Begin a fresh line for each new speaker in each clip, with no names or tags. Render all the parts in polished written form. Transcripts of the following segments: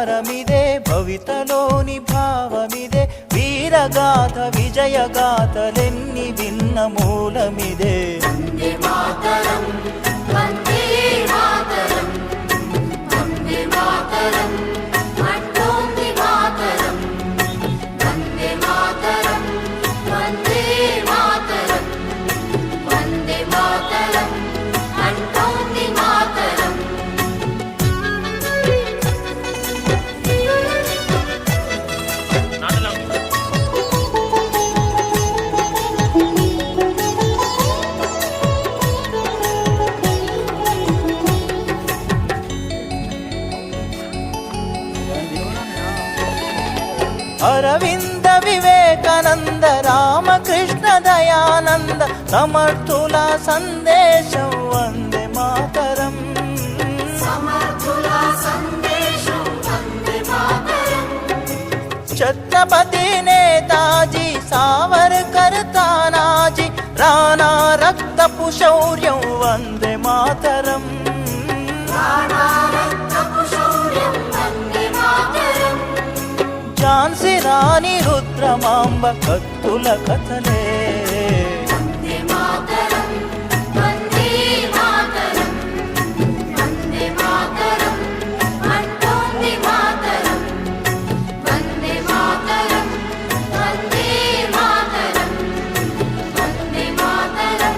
సారమిదే భవితలోని భావమిదే వీరగాథ విజయగాథలెన్ని విన్న మూలమిదే
వందే మాతరం వందే మాతరం వందే మాతరం అంటోంది మాతరం వందే మాతరం వందే మాతరం వందే మాతరం అంటోంది మాతరం
అరవింద వివేకానంద రామకృష్ణ దయానంద సమర్థుల సందేశం వందే మాతరం
సమర్థుల సందేశం వందే మాతరం
ఛత్రపతి నేతాజీ సావర్కర్ తానాజీ రాణా రక్తపు శౌర్యం వందే మాతరం
రాణా రక్తపు శౌర్యం వందే మాతరం
ఝాన్సీ రాణి రుద్రమాంబ కత్తుల కథలే
వందే మాతరం వందే మాతరం వందే మాతరం అంటోంది మాతరం వందే మాతరం వందే మాతరం వందే మాతరం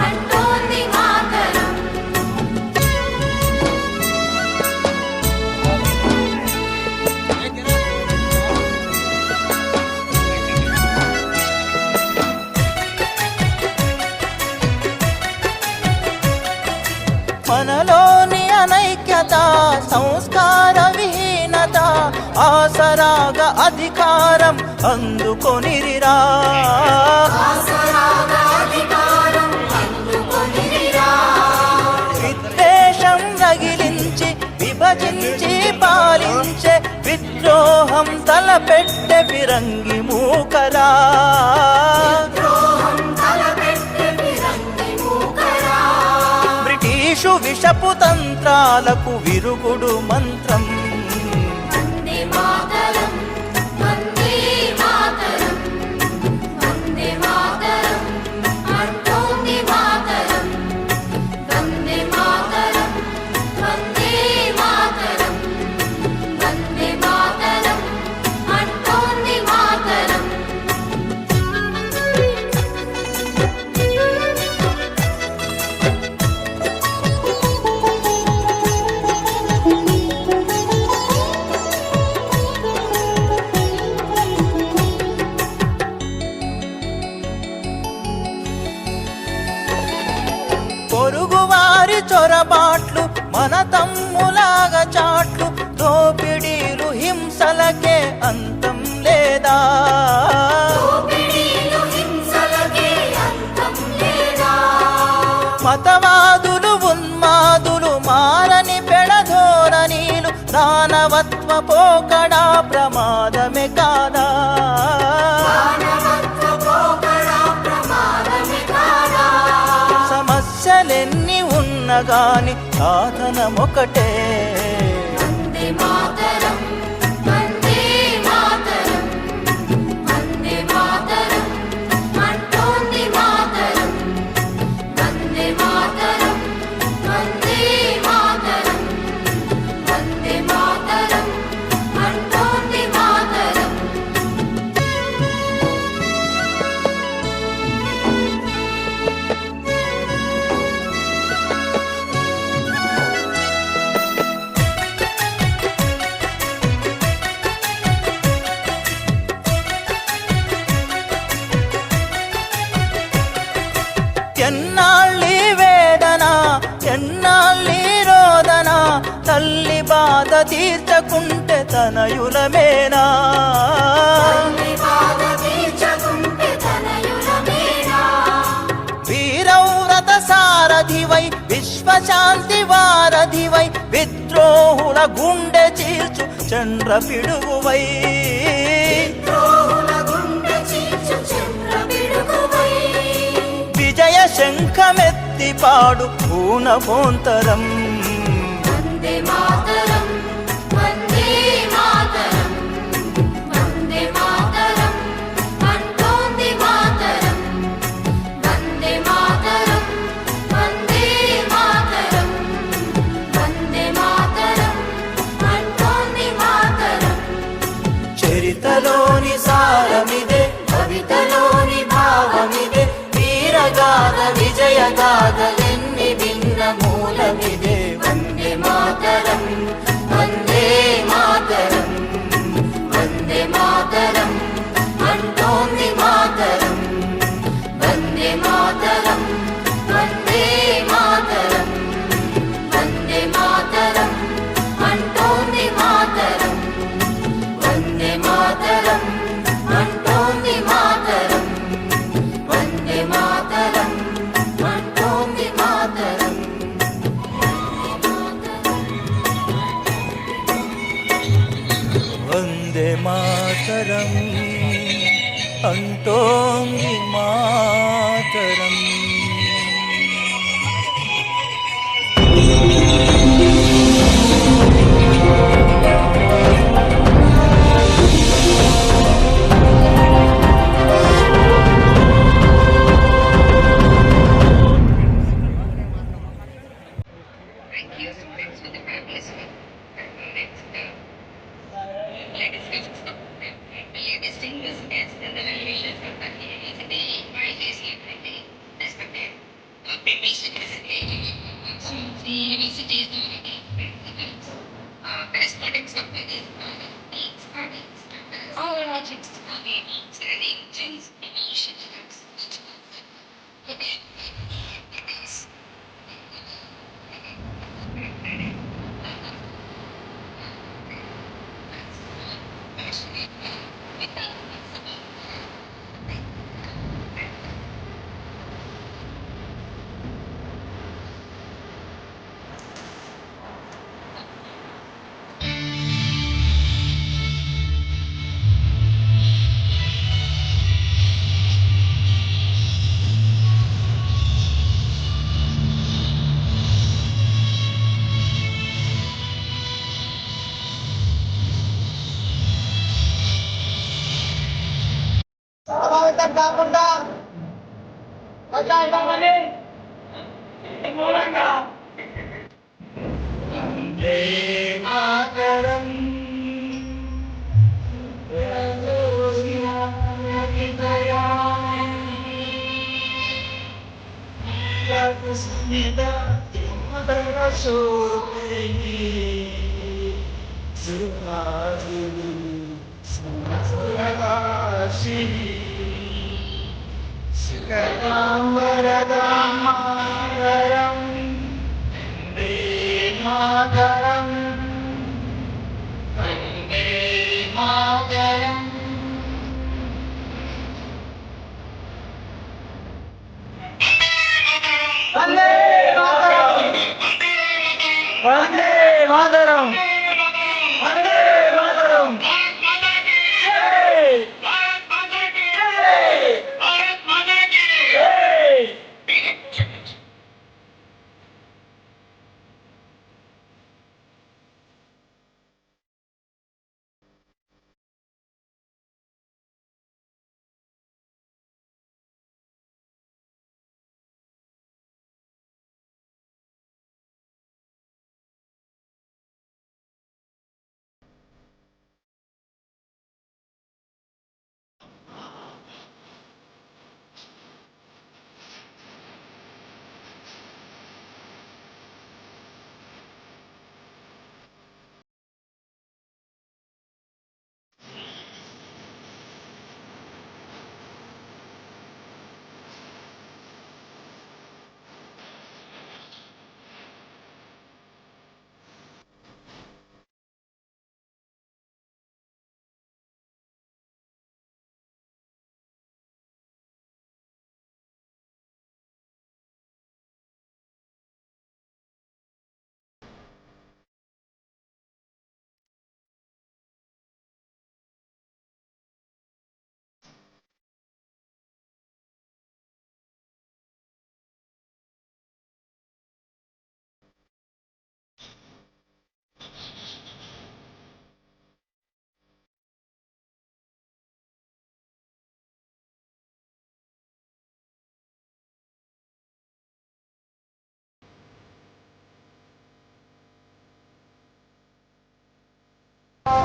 అంటోంది మాతరం
మనలోని అనైక్యత సంస్కార విహీనత ఆసరాగా అధికారం అందుకొనిరిరా
ఆసరాగా అధికారం అందుకొనిరా
విద్వేషం రగిలించి విభజించి పాలించే విద్రోహం తలపెట్టె ఫిరంగి మూకరా
ద్రోహం తలపెట్టె ఫిరంగి మూకరా
బ్రిటిషు విషపు తంత్రాలకు విరుగుడు మంత్రం
వందే మాతరం వందే మాతరం వందే మాతరం అంటోంది మాతరం వందే మాతరం వందే మాతరం వందే మాతరం అంటోంది మాతరం పొరుగువారి చొరబాట్లు మన తమ్ములాగా చాట్లు దోపిడీలు హింసలకే అంతం లేదా దోపిడీలు హింసలకే అంతం లేదా
మతవాదులు ఉన్మాదులు మారని పెడధోరణీలు దానవత్వ పోకడా ప్రమాదమే కాదా
మానవత్వ పోకడా ప్రమాదమే కాదా
సమస్యలెన్ని ఉన్నగాని సాధనమొకటే
వందే మాతరం వందే మాతరం వందే మాతరం అంటోంది మాతరం వందే మాతరం వందే మాతరం వందే మాతరం అంటోంది మాతరం
ఎన్నాళ్ళీ వేదన ఎన్నాళ్ళీ రోదన తల్లి బాధ తీర్చకుంటే తనయులమేనా
తల్లి బాధ తీర్చకుంటే తనయులమేనా
వీరవ్రత సారథివై విశ్వశాంతి వారధివై విద్రోహుల గుండె చీల్చు చంద్ర పిడుగువై
ద్రోహుల గుండె చీల్చు చంద్ర పిడుగువై
విజయ శంఖమెత్తి పాడు పూనభోంతరం
వందే మాతరం వందే
గాథలెన్ని విన్న మూలమిదే వందే మాతరం వందే మాతరం వందే మాతరం అంటోంది మాతరం వందే మాతరం వందే మాతరం వందే మాతరం అంటోంది మాతరం వందే మాతరం అంటోంది మాతరం వందే మాతరం అంటోంది మాతరం వందే మాతరం అంటోంది మాతరం
Thank you so much for the fabulous next latest distinguished guests and the well-wishers of the today, wisely respected people the universities best products of this all objects studying things
ప్రభావితం కాకుండా కొట్లాడమని మూలంగా వందే మాతరం వందే మాతరం